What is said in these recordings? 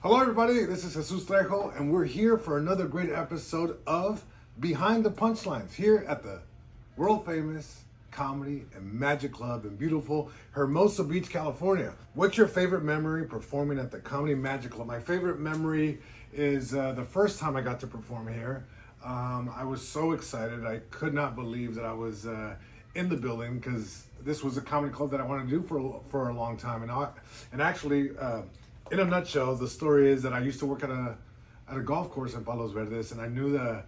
Hello everybody, this is Jesus Trejo and we're here for another great episode of Behind the Punchlines here at the world famous Comedy and Magic Club in beautiful Hermosa Beach, California. What's your favorite memory performing at the Comedy Magic Club? My favorite memory is the first time I got to perform here. I was so excited. I could not believe that I was in the building because this was a comedy club that I wanted to do for a long time. And actually, in a nutshell, the story is that I used to work at a golf course in Palos Verdes, and I knew the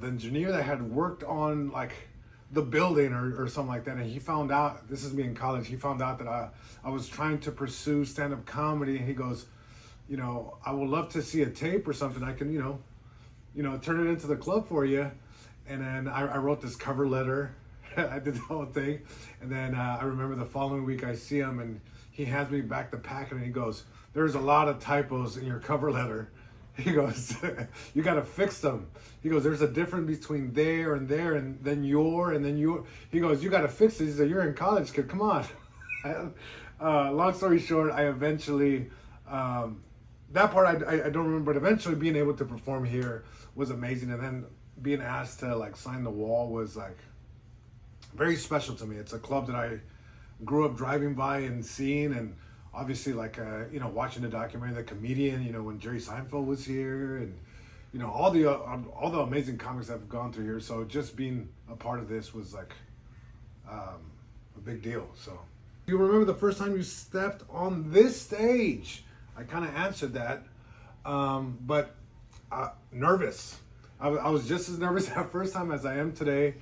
engineer that had worked on like the building or something like that. And he found out, this is me in college, he found out that I was trying to pursue stand-up comedy. And he goes, I would love to see a tape or something. I can, turn it into the club for you. And then I wrote this cover letter. I did the whole thing. And then I remember the following week I see him and he hands me back the packet and he goes, "There's a lot of typos in your cover letter." He goes, "You got to fix them." He goes, "There's a difference between there and then your and then your." He goes, "You got to fix it." He said, "You're in college, kid. Come on." Long story short, I eventually, that part I don't remember, but eventually being able to perform here was amazing. And then being asked to like sign the wall was like very special to me. It's a club that I grew up driving by and seeing, and obviously like watching the documentary The Comedian, when Jerry Seinfeld was here, and all the amazing comics that have gone through here. So just being a part of this was like a big deal. So you remember the first time you stepped on this stage? I kind of answered that, but nervous. I was just as nervous that first time as I am today.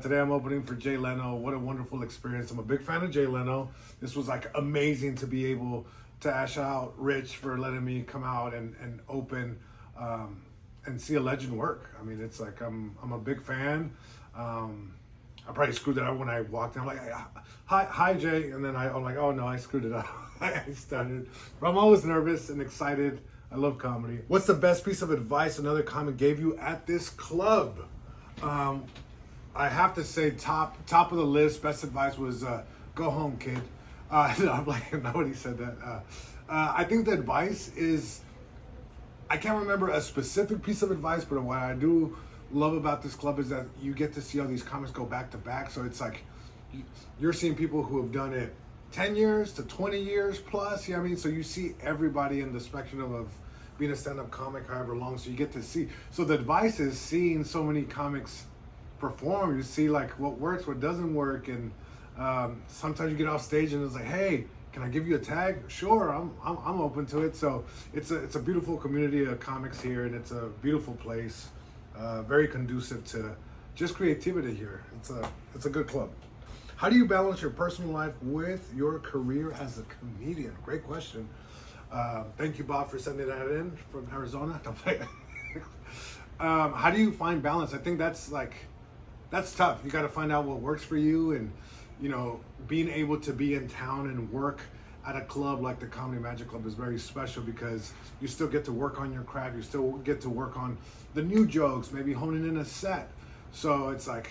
Today I'm opening for Jay Leno. What a wonderful experience. I'm a big fan of Jay Leno. This was like amazing to be able to ash out Rich for letting me come out and open and see a legend work. I mean, it's like I'm a big fan. I probably screwed it up when I walked in. I'm like, hi Jay. And then I'm like, oh no, I screwed it up. I started. But I'm always nervous and excited. I love comedy. What's the best piece of advice another comic gave you at this club? I have to say top of the list, best advice was go home, kid. No, I'm like, nobody said that. I think the advice is, I can't remember a specific piece of advice, but what I do love about this club is that you get to see all these comics go back to back. So it's like, you're seeing people who have done it 10 years to 20 years plus, you know what I mean? So you see everybody in the spectrum of being a stand-up comic however long, so you get to see. So the advice is seeing so many comics perform, you see like what works, what doesn't work, and sometimes you get off stage and it's like, hey, can I give you a tag? Sure, I'm open to it. So it's a beautiful community of comics here, and it's a beautiful place, very conducive to just creativity here. It's a good club. How do you balance your personal life with your career as a comedian? Great question. Thank you, Bob, for sending that in from Arizona. How do you find balance? I think that's tough. You got to find out what works for you, and being able to be in town and work at a club like the Comedy Magic Club is very special because you still get to work on your craft. You still get to work on the new jokes, maybe honing in a set. So it's like,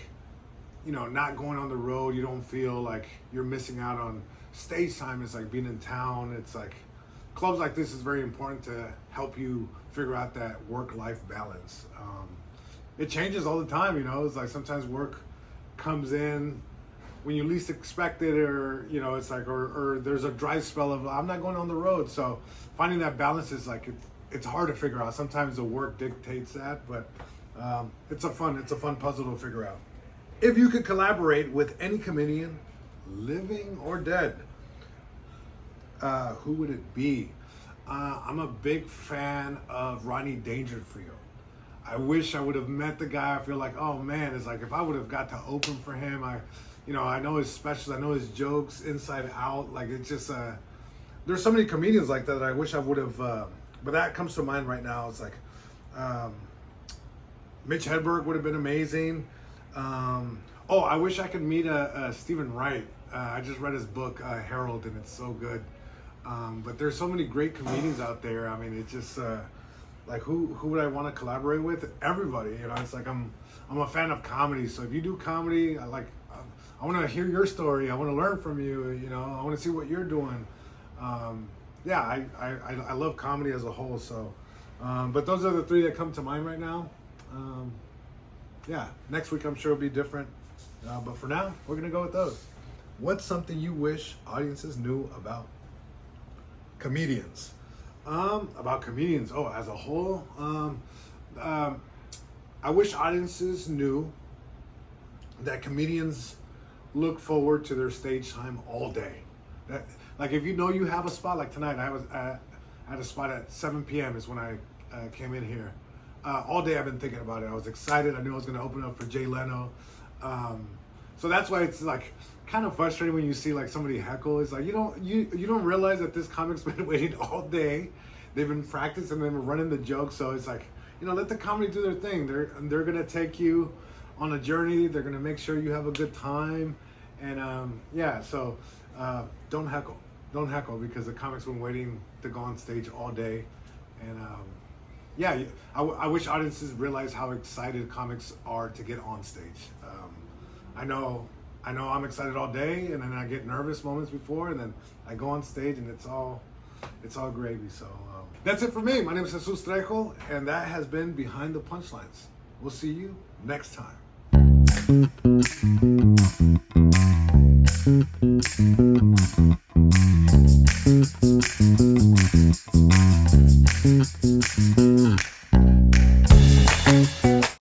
not going on the road. You don't feel like you're missing out on stage time. It's like being in town. It's like clubs like this is very important to help you figure out that work-life balance. It changes all the time, it's like sometimes work comes in when you least expect it, or it's like, or there's a dry spell of I'm not going on the road. So finding that balance is like, it's hard to figure out. Sometimes the work dictates that, but it's a fun puzzle to figure out. If you could collaborate with any comedian, living or dead, who would it be? I'm a big fan of Rodney Dangerfield. I wish I would have met the guy. I feel like, oh man, it's like if I would have got to open for him, I know his specials, I know his jokes inside out. Like it's just, there's so many comedians like that I wish I would have, but that comes to mind right now. It's like, Mitch Hedberg would have been amazing. I wish I could meet Stephen Wright. I just read his book, Harold, and it's so good. But there's so many great comedians out there. I mean, it's just, like who would I want to collaborate with? Everybody, it's like I'm a fan of comedy. So if you do comedy, I want to hear your story. I want to learn from you. I want to see what you're doing. yeah, I love comedy as a whole. So, but those are the three that come to mind right now. Yeah, next week I'm sure will be different. But for now, we're gonna go with those. What's something you wish audiences knew about comedians? About comedians, as a whole, I wish audiences knew that comedians look forward to their stage time all day. That, like, if you know you have a spot, like tonight, I had a spot at 7 p.m. is when I came in here. All day I've been thinking about it. I was excited. I knew I was going to open up for Jay Leno. So that's why it's like kind of frustrating when you see like somebody heckle. It's like you don't realize that this comic's been waiting all day. They've been practicing and they've been running the jokes. So it's like, let the comedy do their thing. They're gonna take you on a journey. They're gonna make sure you have a good time. And so don't heckle. Don't heckle because the comic's been waiting to go on stage all day. And I wish audiences realize how excited comics are to get on stage. I know I'm excited all day, and then I get nervous moments before, and then I go on stage, and it's all gravy. So that's it for me. My name is Jesus Trejo, and that has been Behind the Punchlines. We'll see you next time.